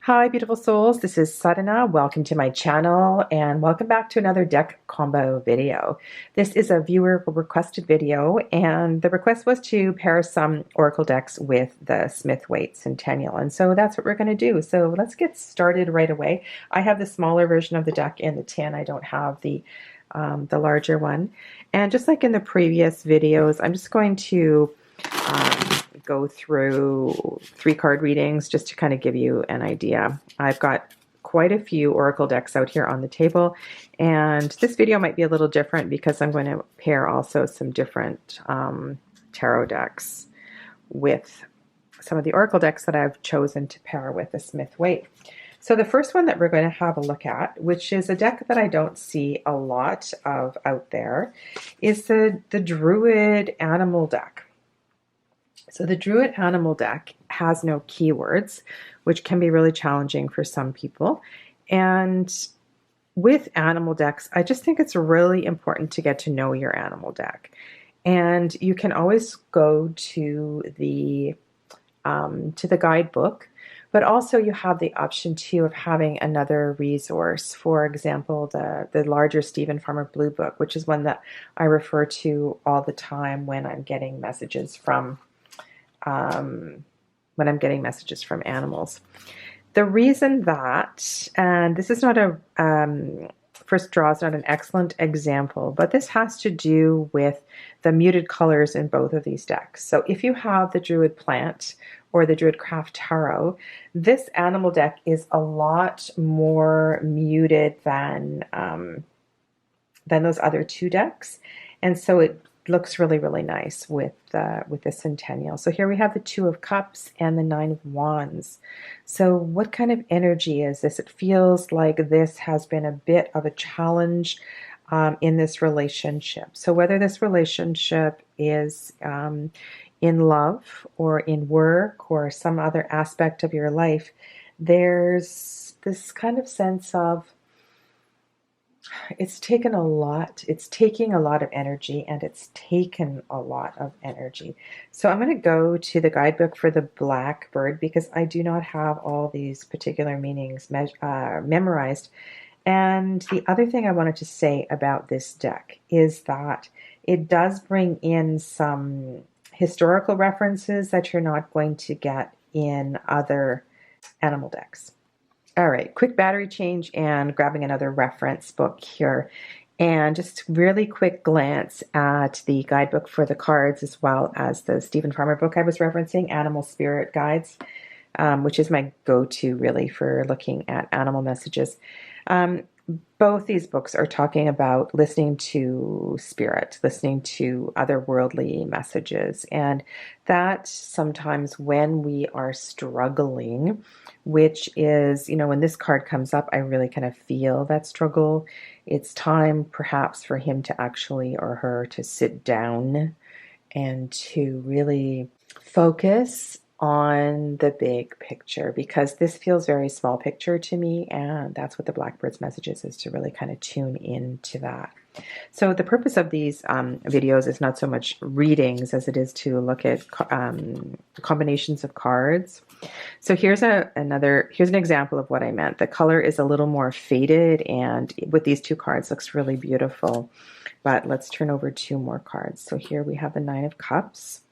Hi, beautiful souls. This is Sadhana. Welcome to my channel and welcome back to another deck combo video. This is a viewer requested video, and the request was to pair some Oracle decks with the Smith-Waite Centennial. And so that's what we're going to do. So let's get started right away. I have the smaller version of the deck in the tin. I don't have the larger one. And just like in the previous videos, I'm just going to go through 3-card readings just to kind of give you an idea. I've got quite a few Oracle decks out here on the table, and this video might be a little different because I'm going to pair also some different tarot decks with some of the Oracle decks that I've chosen to pair with the Smith-Waite. So the first one that we're going to have a look at, which is a deck that I don't see a lot of out there, is the Druid Animal deck. So the Druid Animal deck has no keywords, which can be really challenging for some people. And with animal decks, I just think it's really important to get to know your animal deck. And you can always go to the guidebook, but also you have the option too of having another resource. For example, the larger Stephen Farmer Blue Book, which is one that I refer to all the time when I'm getting messages from animals. The reason that, and this is not first draw is not an excellent example, but this has to do with the muted colors in both of these decks. So if you have the Druid Plant or the Druid Craft Tarot, this animal deck is a lot more muted than those other two decks. And so it looks really, really nice with the Centennial. So here we have the 2 of Cups and the 9 of Wands. So what kind of energy is this? It feels like this has been a bit of a challenge in this relationship. So whether this relationship is in love or in work or some other aspect of your life, there's this kind of sense of it's taking a lot of energy, and it's taken a lot of energy. So I'm going to go to the guidebook for the Blackbird because I do not have all these particular meanings memorized. And the other thing I wanted to say about this deck is that it does bring in some historical references that you're not going to get in other animal decks. All right, quick battery change and grabbing another reference book here. And just really quick glance at the guidebook for the cards as well as the Stephen Farmer book I was referencing, Animal Spirit Guides, which is my go-to really for looking at animal messages. Both these books are talking about listening to spirit, listening to otherworldly messages. And that sometimes when we are struggling, which is, when this card comes up, I really kind of feel that struggle. It's time perhaps for him to actually, or her, to sit down and to really focus on the big picture, because this feels very small picture to me, and that's what the Blackbird's message is to really kind of tune into that. So the purpose of these videos is not so much readings as it is to look at combinations of cards. So here's an example of what I meant. The color is a little more faded, and with these 2 cards looks really beautiful. But let's turn over 2 more cards. So here we have the 9 of Cups.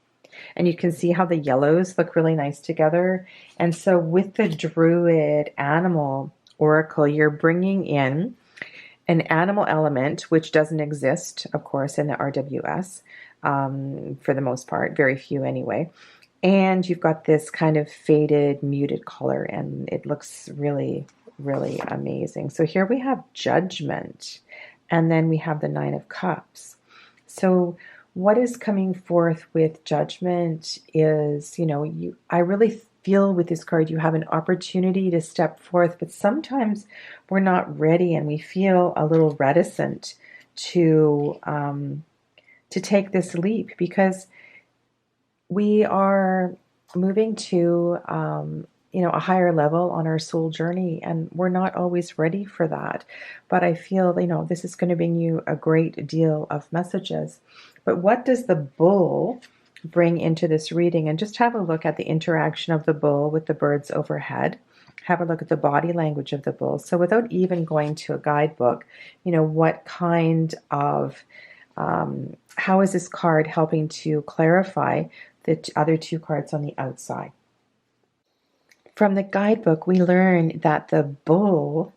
And you can see how the yellows look really nice together. And so with the Druid Animal Oracle, you're bringing in an animal element, which doesn't exist, of course, in the RWS for the most part, very few anyway. And you've got this kind of faded, muted color, and it looks really, really amazing. So here we have Judgment, and then we have the 9 of Cups. So what is coming forth with Judgment is, I really feel with this card you have an opportunity to step forth, but sometimes we're not ready and we feel a little reticent to take this leap because we are moving to a higher level on our soul journey, and we're not always ready for that. But I feel, this is going to bring you a great deal of messages. But what does the bull bring into this reading? And just have a look at the interaction of the bull with the birds overhead. have a look at the body language of the bull. So without even going to a guidebook, what kind of, how is this card helping to clarify the other two cards on the outside? From the guidebook, we learn that the bull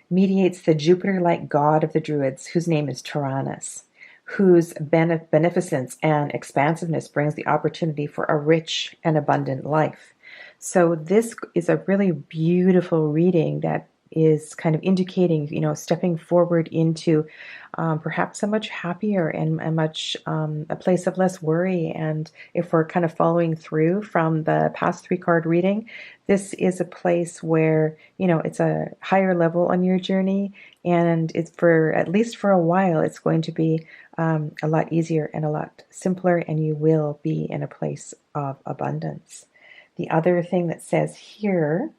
mediates the Jupiter-like god of the Druids, whose name is Tyrannus, whose beneficence and expansiveness brings the opportunity for a rich and abundant life. So this is a really beautiful reading that is kind of indicating, stepping forward into perhaps a much happier and a place of less worry. And if we're kind of following through from the past 3-card reading, this is a place where, it's a higher level on your journey, and it's at least for a while, it's going to be a lot easier and a lot simpler, and you will be in a place of abundance. The other thing that says here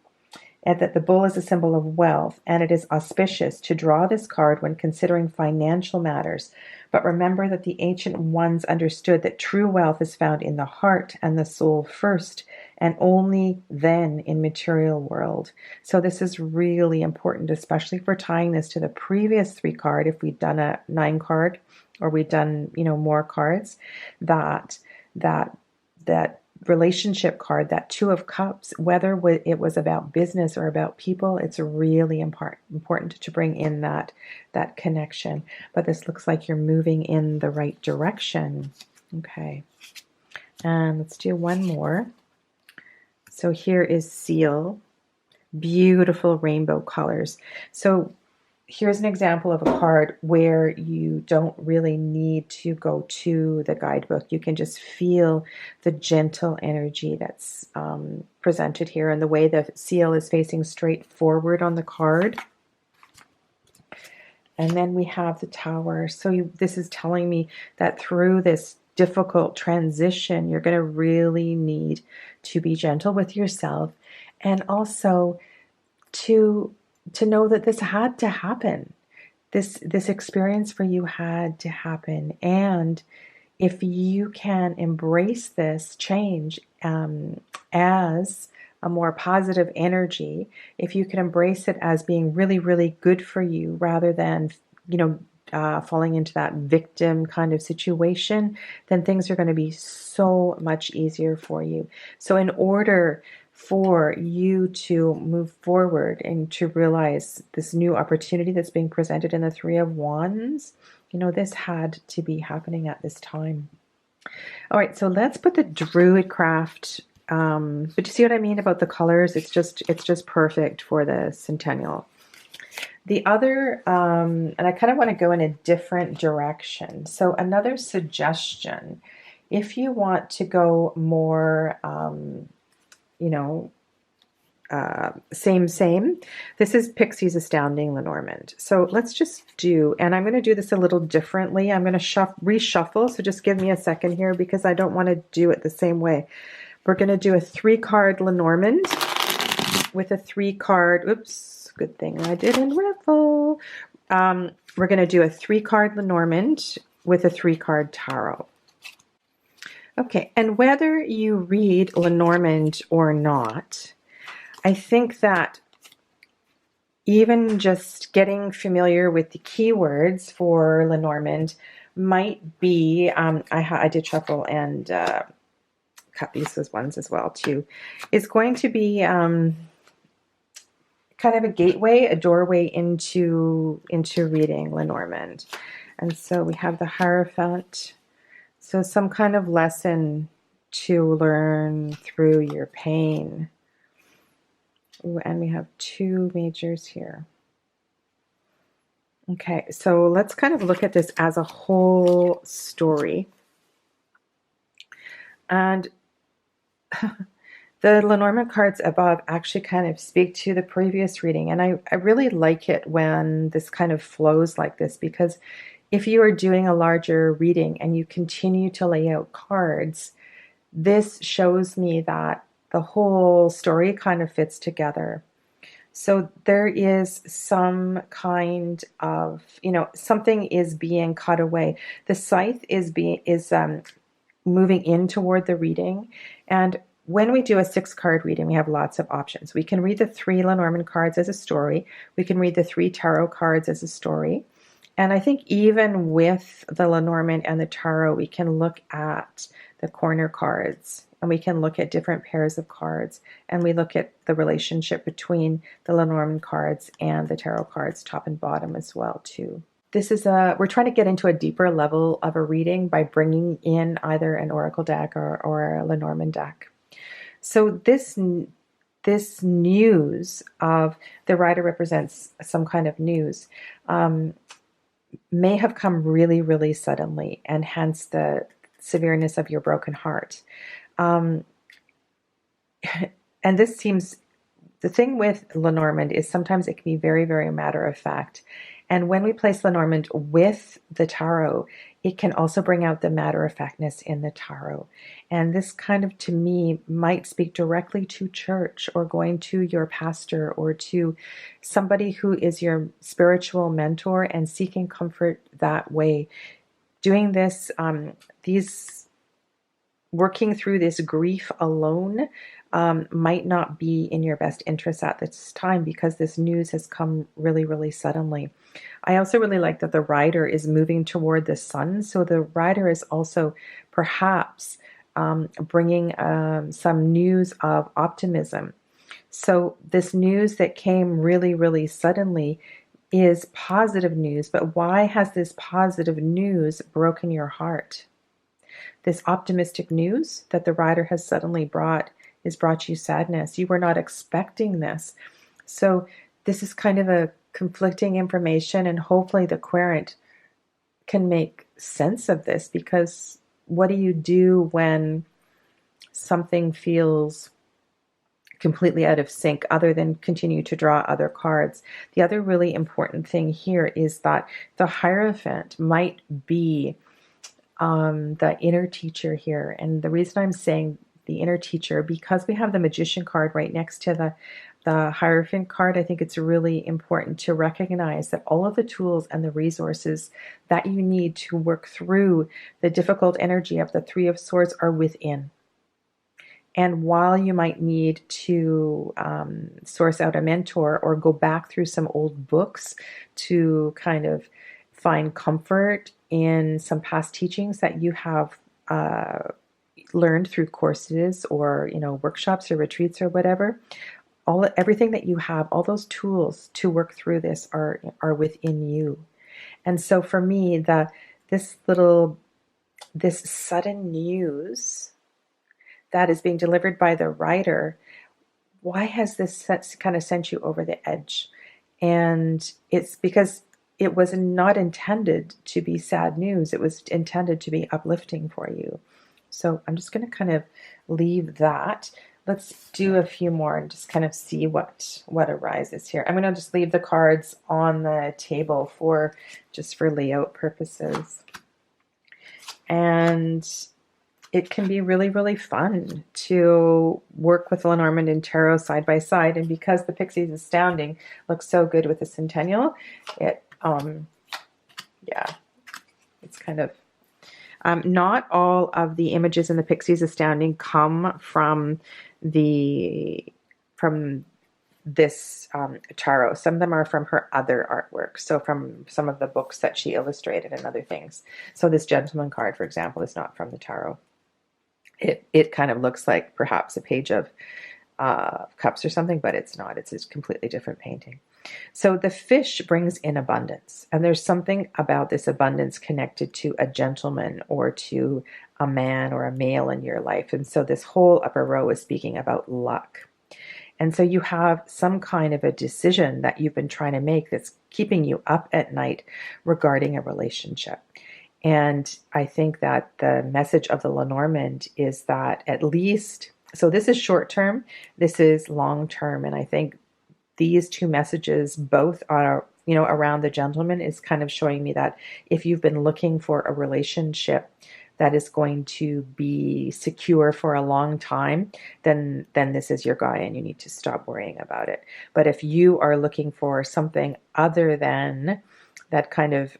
is that the bull is a symbol of wealth, and it is auspicious to draw this card when considering financial matters. But remember that the ancient ones understood that true wealth is found in the heart and the soul first, and only then in material world. So this is really important, especially if we're tying this to the previous 3-card. If we'd done a 9-card, or we'd done, more cards, that relationship card, that 2 of Cups, whether it was about business or about people, it's really important to bring in that connection. But this looks like you're moving in the right direction. Okay. And let's do one more. So here is Seal. Beautiful rainbow colors. So here's an example of a card where you don't really need to go to the guidebook. You can just feel the gentle energy that's presented here, and the way the seal is facing straight forward on the card. And then we have the Tower. So this is telling me that through this difficult transition, you're going to really need to be gentle with yourself, and also to know that this had to happen. This experience for you had to happen. And if you can embrace this change as a more positive energy, if you can embrace it as being really, really good for you, rather than, falling into that victim kind of situation, then things are going to be so much easier for you. So in order for you to move forward and to realize this new opportunity that's being presented in the 3 of Wands, this had to be happening at this time. All right, so let's put the Druid craft. But you see what I mean about the colors? It's just perfect for the Centennial. The other, and I kind of want to go in a different direction. So another suggestion, if you want to go more, same. This is Pixie's Astounding Lenormand. So let's just and I'm going to do this a little differently. I'm going to reshuffle. So just give me a second here, because I don't want to do it the same way. We're going to do a 3-card Lenormand with a 3-card, oops, good thing I didn't riffle. We're going to do a 3-card Lenormand with a 3-card Tarot. Okay, and whether you read Lenormand or not, I think that even just getting familiar with the keywords for Lenormand might be, I did shuffle and cut these as ones as well too, is going to be kind of a gateway, a doorway into reading Lenormand. And so we have the Hierophant. So some kind of lesson to learn through your pain. Ooh, and we have 2 majors here. Okay, so let's kind of look at this as a whole story. And the Lenormand cards above actually kind of speak to the previous reading. And I really like it when this kind of flows like this, because if you are doing a larger reading and you continue to lay out cards, this shows me that the whole story kind of fits together. So there is some kind of, something is being cut away. The scythe is moving in toward the reading, and when we do a 6-card reading, we have lots of options. We can read the 3 Lenormand cards as a story. We can read the 3 tarot cards as a story. And I think even with the Lenormand and the tarot, we can look at the corner cards, and we can look at different pairs of cards, and we look at the relationship between the Lenormand cards and the tarot cards, top and bottom as well too. This is we're trying to get into a deeper level of a reading by bringing in either an oracle deck or a Lenormand deck. So this news of the rider represents some kind of news, may have come really, really suddenly, and hence the severeness of your broken heart. And this seems, the thing with Lenormand is sometimes it can be very, very matter of fact. And when we place Lenormand with the tarot, it can also bring out the matter-of-factness in the tarot. And this kind of, to me, might speak directly to church, or going to your pastor, or to somebody who is your spiritual mentor, and seeking comfort that way. Doing this, working through this grief alone might not be in your best interest at this time, because this news has come really, really suddenly. I also really like that the rider is moving toward the sun. So the rider is also perhaps bringing some news of optimism. So this news that came really, really suddenly is positive news. But why has this positive news broken your heart? This optimistic news that the rider has suddenly brought you sadness. You were not expecting this. So this is kind of a conflicting information, and hopefully the querent can make sense of this, because what do you do when something feels completely out of sync other than continue to draw other cards? The other really important thing here is that the Hierophant might be the inner teacher here. And the reason I'm saying the inner teacher, because we have the Magician card right next to the Hierophant card, I think it's really important to recognize that all of the tools and the resources that you need to work through the difficult energy of the 3 of Swords are within. And while you might need to source out a mentor or go back through some old books to kind of find comfort in some past teachings that you have learned through courses or workshops or retreats or whatever, everything that you have, all those tools to work through this are within you. And so for me, this sudden news that is being delivered by the writer, why has this kind of sent you over the edge? And it's because it was not intended to be sad news. It was intended to be uplifting for you. So I'm just going to kind of leave that. Let's do a few more and just kind of see what arises here. I'm going to just leave the cards on the table for layout purposes. And it can be really, really fun to work with Lenormand and Tarot side by side. And because the Pixie's Astounding looks so good with the Centennial, it's kind of, not all of the images in the Pixie's Astounding come from this tarot. Some of them are from her other artwork, so from some of the books that she illustrated and other things. So this Gentleman card, for example, is not from the tarot. It kind of looks like perhaps a page of cups or something, but it's not. It's a completely different painting. So the fish brings in abundance, and there's something about this abundance connected to a gentleman or to a man or a male in your life. And so this whole upper row is speaking about luck. And so you have some kind of a decision that you've been trying to make that's keeping you up at night regarding a relationship. And I think that the message of the Lenormand is that at least, so this is short term, this is long term. And I think these two messages both are, around the gentleman is kind of showing me that if you've been looking for a relationship that is going to be secure for a long time, then this is your guy and you need to stop worrying about it. But if you are looking for something other than that kind of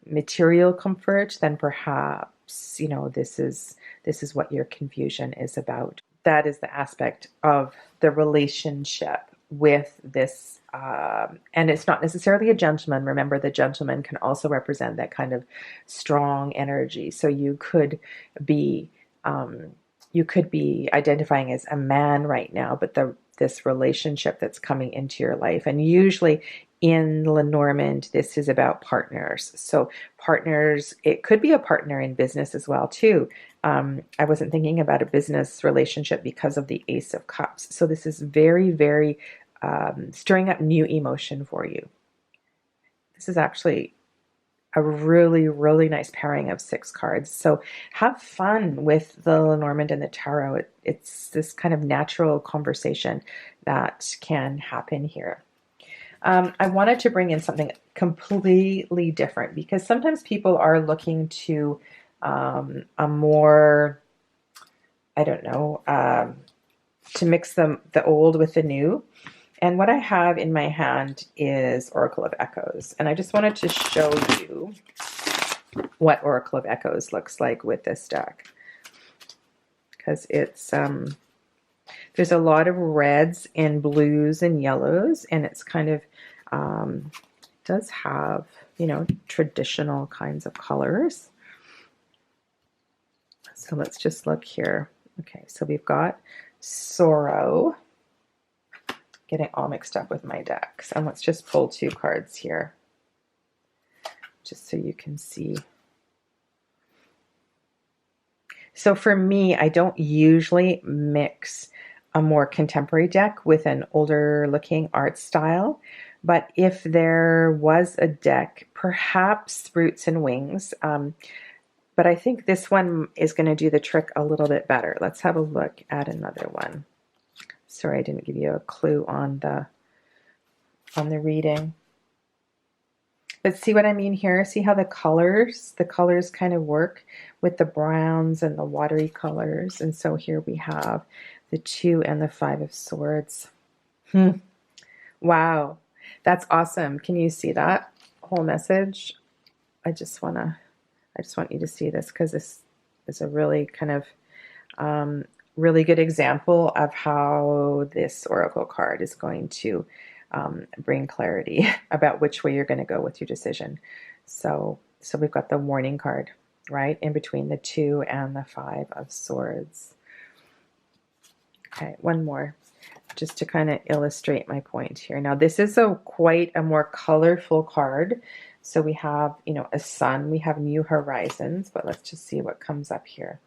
material comfort, then perhaps, this is what your confusion is about. that is the aspect of the relationship with this. And it's not necessarily a gentleman. Remember, the gentleman can also represent that kind of strong energy. So you could be identifying as a man right now, but this relationship that's coming into your life. And usually in Lenormand, this is about partners. So partners, it could be a partner in business as well too. I wasn't thinking about a business relationship because of the Ace of Cups. So this is very, very stirring up new emotion for you. This is actually a really, really nice pairing of 6 cards. So have fun with the Lenormand and the Tarot. It's this kind of natural conversation that can happen here. I wanted to bring in something completely different because sometimes people are looking to a more, I don't know, to mix the old with the new. And what I have in my hand is Oracle of Echoes. And I just wanted to show you what Oracle of Echoes looks like with this deck. Because it's, there's a lot of reds and blues and yellows. And it's kind of, does have, you know, traditional kinds of colors. So let's just look here. Okay, so we've got sorrow. Getting all mixed up with my decks. And let's just pull 2 cards here, just so you can see. So for me, I don't usually mix a more contemporary deck with an older looking art style. But if there was a deck, perhaps Roots and Wings, but I think this one is going to do the trick a little bit better. Let's have a look at another one. Sorry, I didn't give you a clue on the reading. But see what I mean here? See how the colors kind of work with the browns and the watery colors. And so here we have the 2 and the 5 of Swords. Wow, that's awesome. Can you see that whole message? I just want you to see this because this is a really kind of really good example of how this oracle card is going to bring clarity about which way you're going to go with your decision. So we've got the warning card, right, in between the 2 and the 5 of Swords. Okay, one more, just to kind of illustrate my point here. Now, this is quite a more colorful card. So we have, you know, a sun, we have new horizons, but let's just see what comes up here.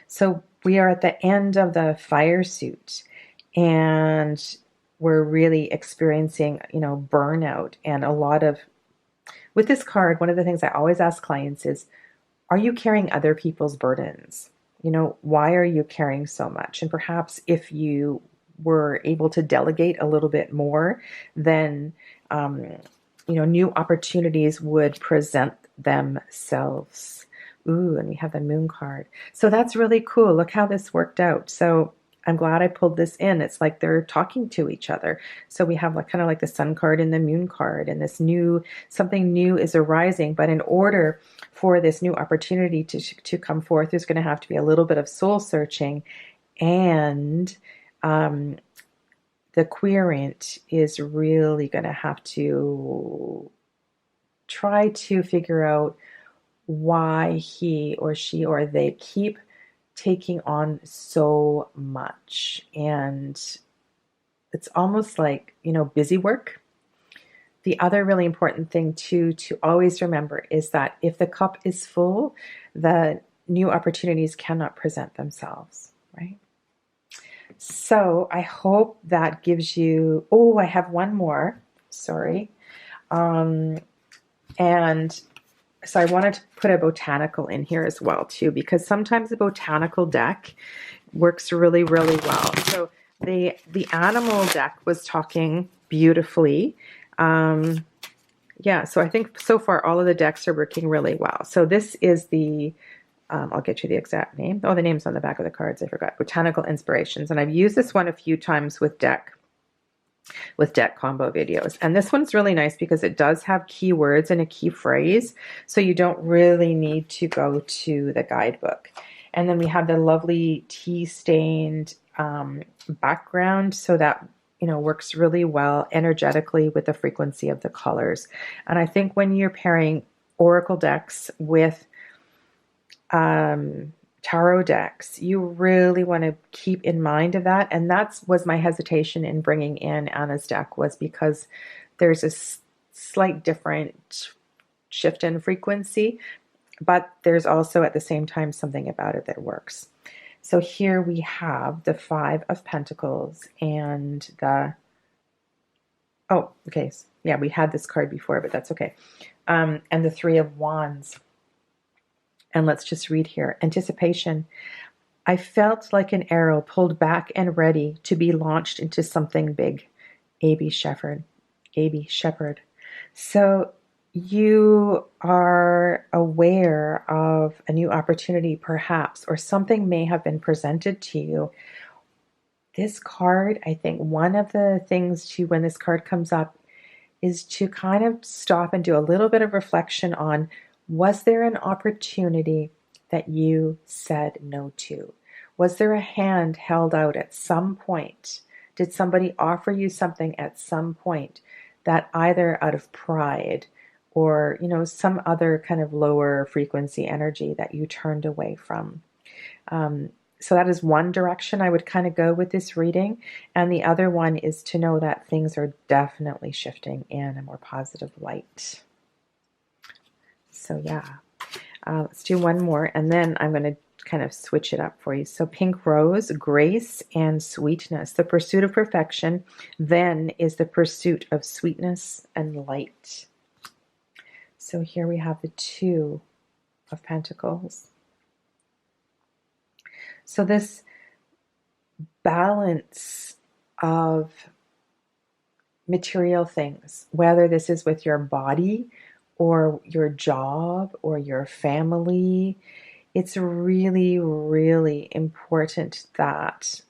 So we are at the end of the fire suit, and we're really experiencing, you know, burnout. And a lot of, with this card, one of the things I always ask clients is, are you carrying other people's burdens? You know, why are you carrying so much? And perhaps if you were able to delegate a little bit more, then, you know, new opportunities would present themselves. Ooh, and we have the Moon card. So that's really cool. Look how this worked out. So I'm glad I pulled this in. It's like they're talking to each other. So we have like kind of like the Sun card and the Moon card, and this new, something new is arising. But in order for this new opportunity to come forth, there's going to have to be a little bit of soul searching, and the querent is really going to have to try to figure out why he or she or they keep taking on so much. And it's almost like, you know, busy work. The other really important thing to always remember is that if the cup is full, the new opportunities cannot present themselves, right? So I hope that gives you, oh, I have one more, sorry. And so I wanted to put a botanical in here as well too, because sometimes a botanical deck works really, really well. So the animal deck was talking beautifully. Yeah, so I think so far all of the decks are working really well. So this is the, I'll get you the exact name. Oh, the name's on the back of the cards, I forgot. Botanical Inspirations. And I've used this one a few times with deck combo videos. And this one's really nice because it does have keywords and a key phrase. So you don't really need to go to the guidebook. And then we have the lovely tea-stained background, so that, you know, works really well energetically with the frequency of the colors. And I think when you're pairing oracle decks with tarot decks, you really want to keep in mind of that. And that was my hesitation in bringing in Anna's deck, was because there's a slight different shift in frequency, but there's also at the same time something about it that works. So here we have the Five of Pentacles and the, oh, okay, yeah, we had this card before, but that's okay. And the Three of Wands. And let's just read here. Anticipation. I felt like an arrow pulled back and ready to be launched into something big. A.B. Shepherd. A.B. Shepherd. So you are aware of a new opportunity, perhaps, or something may have been presented to you. This card, I think one of the things to, when this card comes up, is to kind of stop and do a little bit of reflection on, was there an opportunity that you said no to? Was there a hand held out at some point? Did somebody offer you something at some point that either out of pride or, you know, some other kind of lower frequency energy that you turned away from? So that is one direction I would kind of go with this reading. And the other one is to know that things are definitely shifting in a more positive light. So yeah, let's do one more, and then I'm going to kind of switch it up for you. So Pink Rose, grace and sweetness. The pursuit of perfection then is the pursuit of sweetness and light. So here we have the Two of Pentacles. So this balance of material things, whether this is with your body or your job or your family, it's really, really important that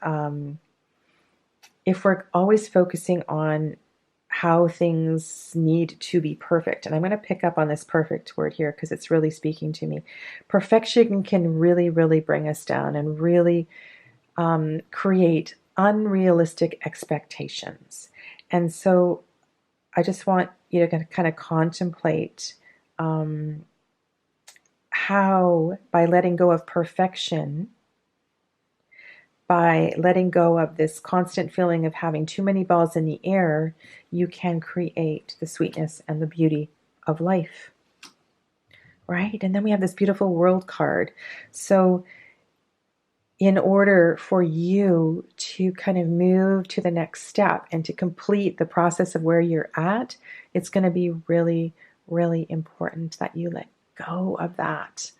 if we're always focusing on how things need to be perfect, and I'm going to pick up on this perfect word here because it's really speaking to me. Perfection can really, really bring us down and really create unrealistic expectations. And so I just want you to kind of contemplate how, by letting go of perfection, by letting go of this constant feeling of having too many balls in the air, you can create the sweetness and the beauty of life. Right? And then we have this beautiful World card. So in order for you to kind of move to the next step and to complete the process of where you're at, it's going to be really, really important that you let go of that.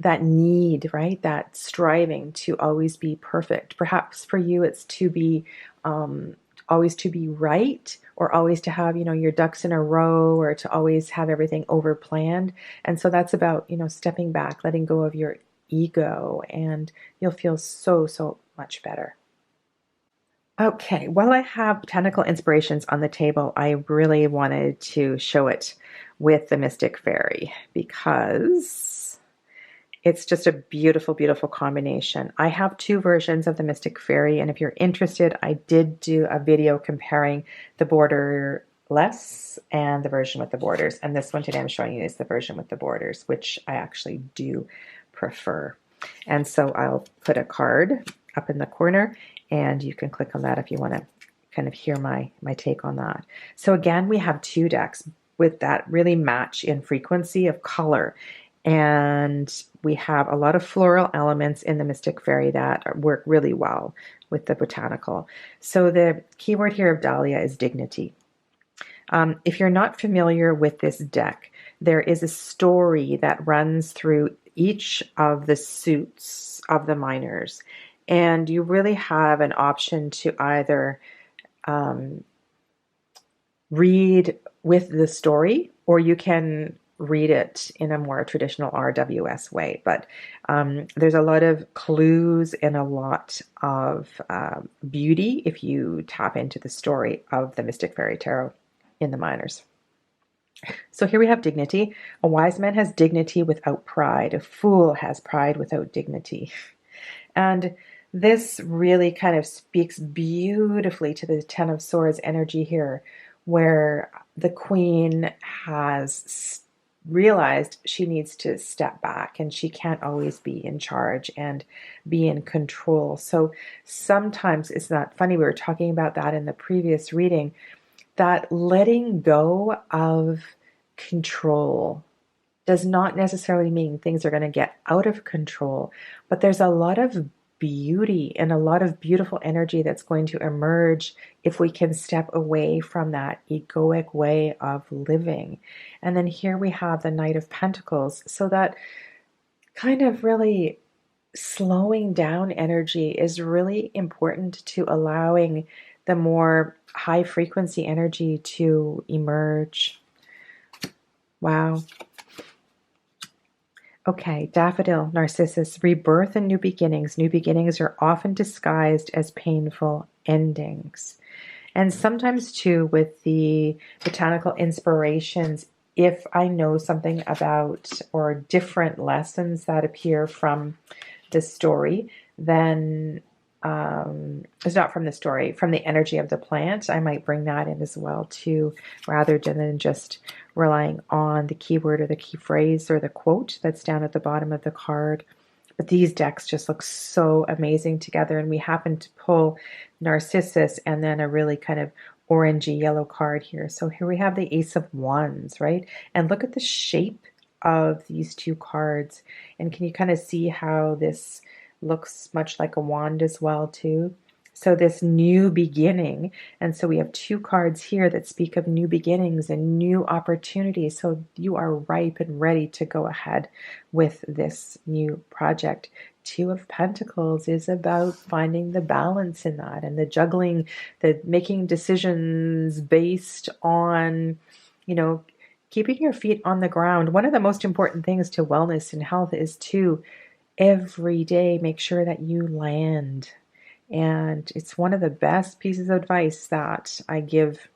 That need, right? That striving to always be perfect. Perhaps for you, it's to be always to be right, or always to have, you know, your ducks in a row, or to always have everything over planned. And so that's about, you know, stepping back, letting go of your ego, and you'll feel so, so much better. Okay, while I have Botanical Inspirations on the table, I really wanted to show it with the Mystic Fairy because it's just a beautiful, beautiful combination. I have two versions of the Mystic Fairy, and if you're interested, I did do a video comparing the borderless and the version with the borders. And this one today I'm showing you is the version with the borders, which I actually do prefer. And so I'll put a card up in the corner, and you can click on that if you want to kind of hear my take on that. So again, we have two decks with that really match in frequency of color. And we have a lot of floral elements in the Mystic Fairy that work really well with the botanical. So the keyword here of Dahlia is dignity. If you're not familiar with this deck, there is a story that runs through each of the suits of the minors. And you really have an option to either read with the story, or you can read it in a more traditional RWS way. But there's a lot of clues and a lot of beauty if you tap into the story of the Mystic Fairy Tarot in the minors. So here we have dignity. A wise man has dignity without pride. A fool has pride without dignity. And this really kind of speaks beautifully to the Ten of Swords energy here, where the Queen has realized she needs to step back and she can't always be in charge and be in control. So sometimes, it's not funny, we were talking about that in the previous reading, that letting go of control does not necessarily mean things are going to get out of control, but there's a lot of beauty and a lot of beautiful energy that's going to emerge if we can step away from that egoic way of living. And then here we have the Knight of Pentacles. So that kind of really slowing down energy is really important to allowing the more high frequency energy to emerge. Wow. Okay, Daffodil, Narcissus, rebirth and new beginnings. New beginnings are often disguised as painful endings. And sometimes too with the Botanical Inspirations, if I know something about or different lessons that appear from the story, then it's not from the story, from the energy of the plant, I might bring that in as well too, rather than just relying on the keyword or the key phrase or the quote that's down at the bottom of the card. But these decks just look so amazing together, and we happen to pull Narcissus and then a really kind of orangey yellow card here. So here we have the Ace of Wands, right? And look at the shape of these two cards. And can you kind of see how this looks much like a wand as well too? So this new beginning, and so we have two cards here that speak of new beginnings and new opportunities. So you are ripe and ready to go ahead with this new project. Two of Pentacles is about finding the balance in that and the juggling, the making decisions based on, keeping your feet on the ground. One of the most important things to wellness and health is to every day make sure that you land. And it's one of the best pieces of advice that I give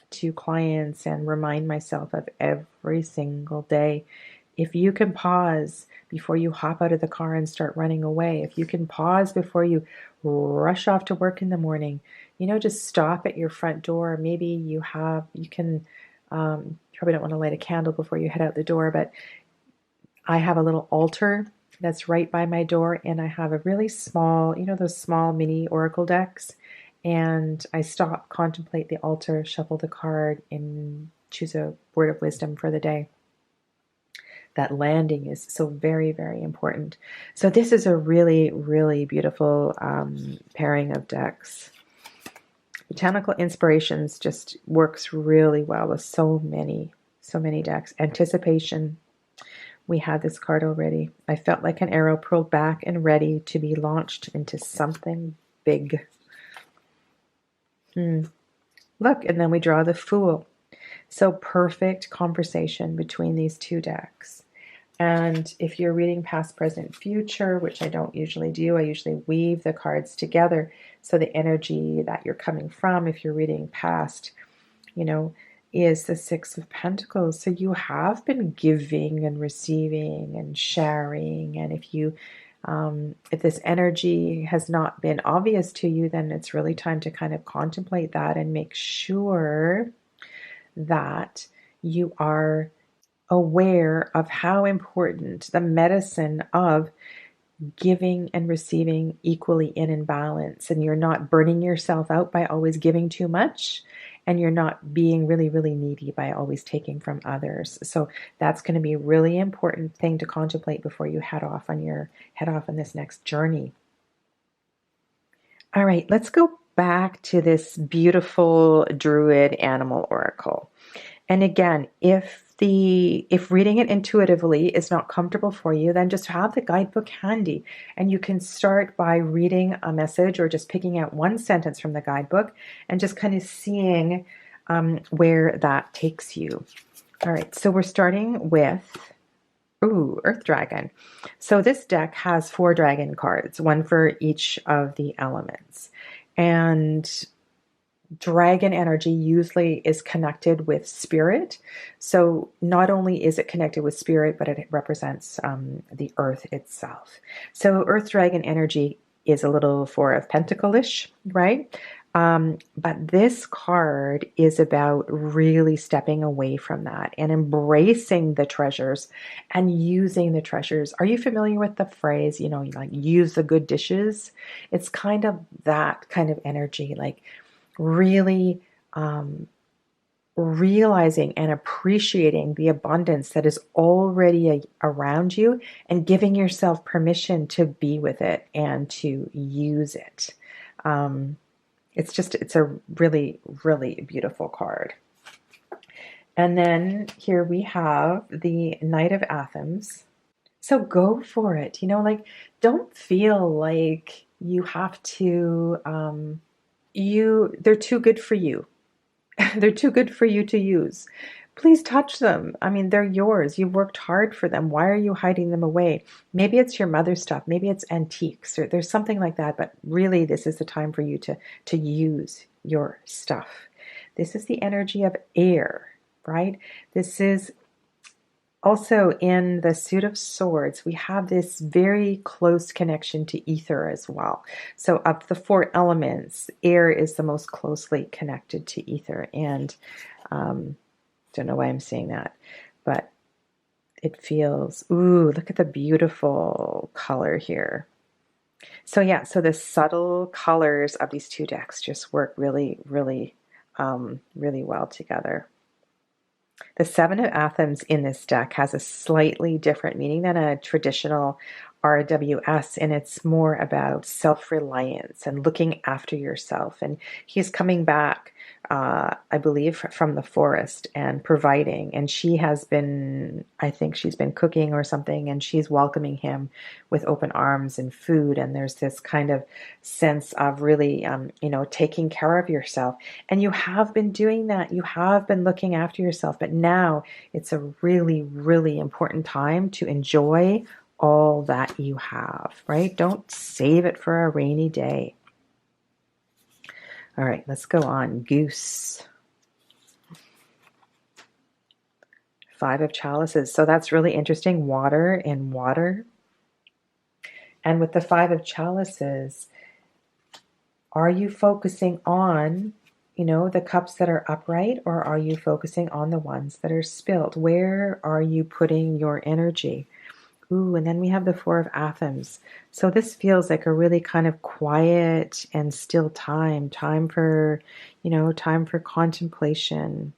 to clients and remind myself of every single day. If you can pause before you hop out of the car and start running away, if you can pause before you rush off to work in the morning, just stop at your front door. Maybe you can, probably don't want to light a candle before you head out the door, but I have a little altar that's right by my door, and I have a really small, those small mini oracle decks, and I stop, contemplate the altar, shuffle the card, and choose a word of wisdom for the day. That landing is so very, very important. So this is a really, really beautiful pairing of decks. Botanical Inspirations just works really well with so many decks. Anticipation. We had this card already. I felt like an arrow pulled back and ready to be launched into something big. Look, and then we draw the Fool. So perfect conversation between these two decks. And if you're reading past, present, future, which I don't usually do, I usually weave the cards together. So the energy that you're coming from, if you're reading past, is the Six of Pentacles. So you have been giving and receiving and sharing. And if this energy has not been obvious to you, then it's really time to kind of contemplate that and make sure that you are aware of how important the medicine of giving and receiving equally in balance, and you're not burning yourself out by always giving too much, and you're not being really, really needy by always taking from others. So that's going to be a really important thing to contemplate before you head off on this next journey. All right, let's go back to this beautiful Druid Animal Oracle. And again, if reading it intuitively is not comfortable for you, then just have the guidebook handy. And you can start by reading a message or just picking out one sentence from the guidebook and just kind of seeing where that takes you. All right, so we're starting with Earth Dragon. So this deck has 4 dragon cards, one for each of the elements. And dragon energy usually is connected with spirit. So not only is it connected with spirit, but it represents the earth itself. So earth dragon energy is a little Four of Pentacles-ish, right? But this card is about really stepping away from that and embracing the treasures and using the treasures. Are you familiar with the phrase, like use the good dishes? It's kind of that kind of energy, like really realizing and appreciating the abundance that is already around you and giving yourself permission to be with it and to use it. It's a really, really beautiful card. And then here we have the Knight of Athens. So go for it. Like, don't feel like you have to, they're too good for you. They're too good for you to use. Please touch them. I mean, they're yours. You worked hard for them. Why are you hiding them away? Maybe it's your mother's stuff. Maybe it's antiques or there's something like that. But really, this is the time for you to use your stuff. This is the energy of air, right? This is also in the Suit of Swords. We have this very close connection to ether as well. So of the four elements, air is the most closely connected to ether. And don't know why I'm saying that, but it feels, ooh, look at the beautiful color here. So yeah, so the subtle colors of these two decks just work really, really, really well together. The Seven of Athens in this deck has a slightly different meaning than a traditional RWS, and it's more about self-reliance and looking after yourself. And he's coming back, I believe, from the forest and providing. And she has been, I think she's been cooking or something, and she's welcoming him with open arms and food. And there's this kind of sense of really, taking care of yourself. And you have been doing that. You have been looking after yourself. But now it's a really, really important time to enjoy all that you have, right? Don't save it for a rainy day. All right, let's go on. Goose. Five of Chalices. So that's really interesting. Water and water. And with the Five of Chalices, are you focusing on, the cups that are upright, or are you focusing on the ones that are spilled? Where are you putting your energy? Ooh, and then we have the Four of Athens. So this feels like a really kind of quiet and still time for contemplation.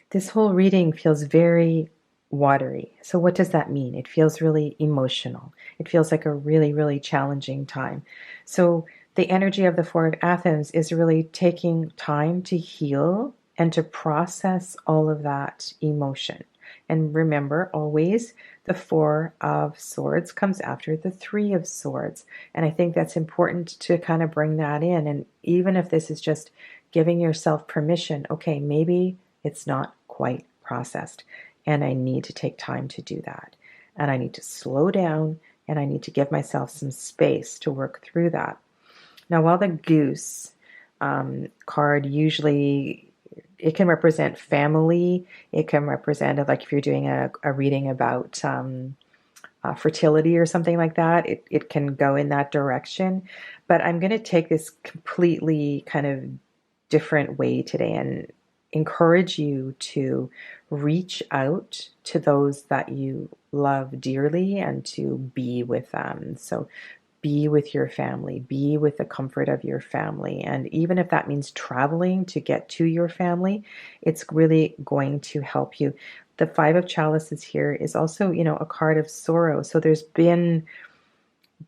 This whole reading feels very watery. So what does that mean? It feels really emotional. It feels like a really, really challenging time. So the energy of the Four of Athens is really taking time to heal and to process all of that emotion. And remember, always the Four of Swords comes after the Three of Swords. And I think that's important to kind of bring that in. And even if this is just giving yourself permission, okay, maybe it's not quite processed. And I need to take time to do that. And I need to slow down and I need to give myself some space to work through that. Now, while the Goose card usually, it can represent family. It can represent, like if you're doing a reading about fertility or something like that, it can go in that direction. But I'm going to take this completely kind of different way today and encourage you to reach out to those that you love dearly and to be with them. So be with your family, be with the comfort of your family. And even if that means traveling to get to your family, it's really going to help you. The Five of Chalices here is also, a card of sorrow. So there's been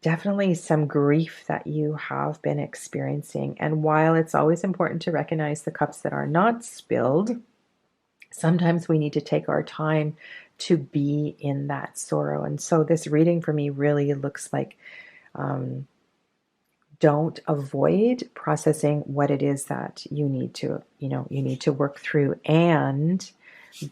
definitely some grief that you have been experiencing. And while it's always important to recognize the cups that are not spilled, sometimes we need to take our time to be in that sorrow. And so this reading for me really looks like don't avoid processing what it is that you need to work through, and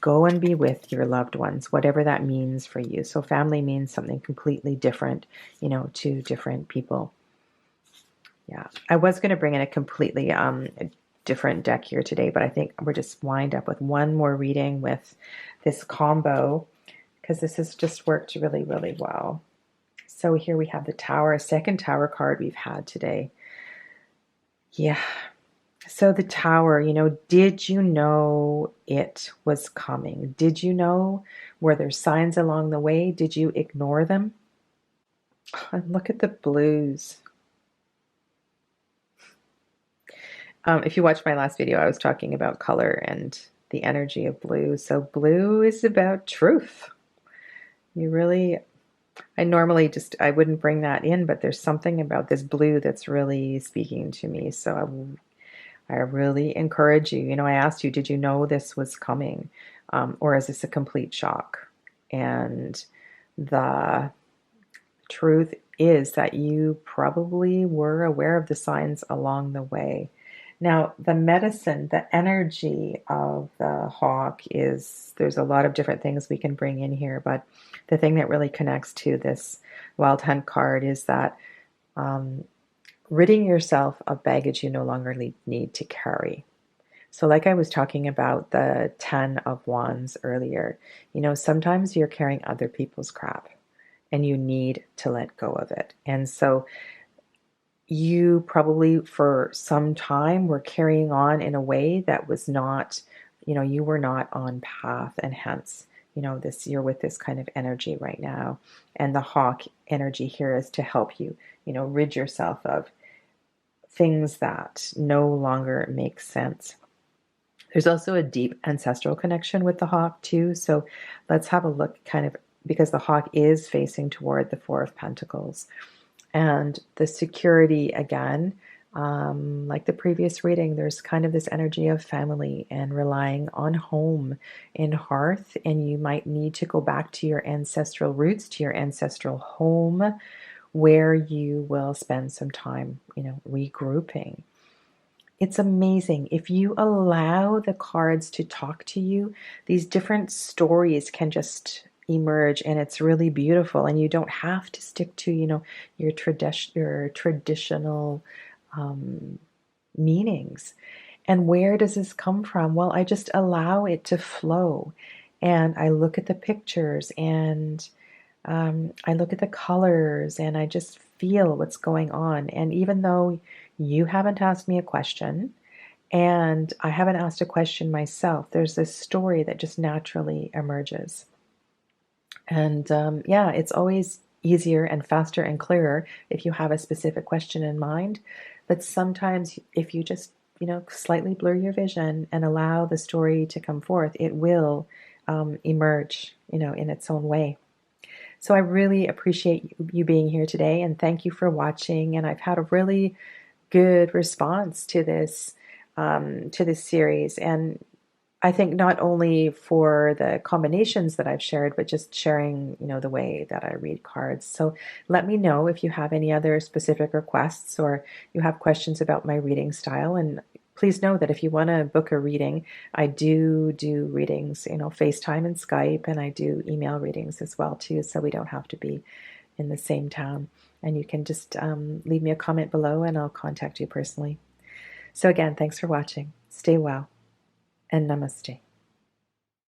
go and be with your loved ones, whatever that means for you. So family means something completely different, to different people. Yeah, I was going to bring in a completely different deck here today, but I think we're just wind up with one more reading with this combo because this has just worked really, really well. So here we have the Tower, second Tower card we've had today. Yeah. So the Tower, you know, did you know it was coming? Did you know? Were there signs along the way? Did you ignore them? And look at the blues. If you watched my last video, I was talking about color and the energy of blue. So blue is about truth. You really, I normally I wouldn't bring that in, but there's something about this blue that's really speaking to me. So I really encourage you. You know, I asked you, did you know this was coming? Or is this a complete shock? And the truth is that you probably were aware of the signs along the way. Now, the medicine, the energy of the hawk is, there's a lot of different things we can bring in here, but the thing that really connects to this Wild Hunt card is that ridding yourself of baggage you no longer need to carry. So like I was talking about the 10 of Wands earlier, you know, sometimes you're carrying other people's crap and you need to let go of it. And so you probably for some time were carrying on in a way that was not, you know, you were not on path, and hence, you know, you're with this kind of energy right now. And the hawk energy here is to help you, you know, rid yourself of things that no longer make sense. There's also a deep ancestral connection with the hawk too. So let's have a look kind of, because the hawk is facing toward the Four of Pentacles. And the security, again, like the previous reading, there's kind of this energy of family and relying on home and hearth. And you might need to go back to your ancestral roots, to your ancestral home, where you will spend some time, you know, regrouping. It's amazing. If you allow the cards to talk to you, these different stories can just emerge, and it's really beautiful. And you don't have to stick to, you know, your traditional meanings. And where does this come from? Well, I just allow it to flow, and I look at the pictures, and I look at the colors, and I just feel what's going on. And even though you haven't asked me a question, and I haven't asked a question myself, there's this story that just naturally emerges. And yeah, it's always easier and faster and clearer if you have a specific question in mind. But sometimes if you just, you know, slightly blur your vision and allow the story to come forth, it will emerge, you know, in its own way. So I really appreciate you being here today, and thank you for watching. And I've had a really good response to this series, and I think not only for the combinations that I've shared, but just sharing, you know, the way that I read cards. So let me know if you have any other specific requests or you have questions about my reading style. And please know that if you want to book a reading, I do readings, you know, FaceTime and Skype, and I do email readings as well too, so we don't have to be in the same town. And you can just leave me a comment below and I'll contact you personally. So again, thanks for watching. Stay well and namaste.